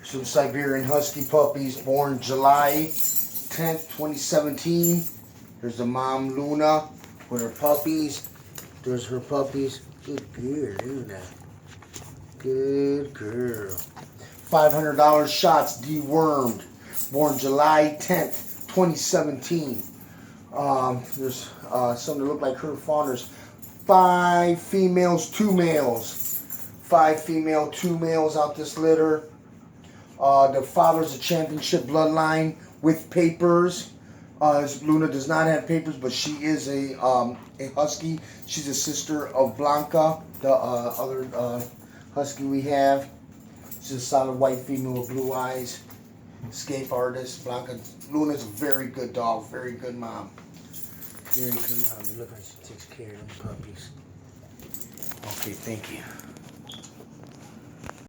Some Siberian husky puppies born July 10th, 2017. There's the mom, Luna, with her puppies. There's her puppies. Good girl, Luna. Good girl. $500 shots, dewormed. Born July 10th, 2017. There's some that look like her fawners. 5 females, 2 males. 5 female, 2 males out this litter. The father's a championship bloodline with papers. Luna does not have papers, but she is a husky. She's a sister of Blanca, the other husky we have. She's a solid white female with blue eyes. Escape artist. Blanca. Luna's a very good dog, very good mom. Very good mom. Look how she takes care of them puppies. Okay, thank you.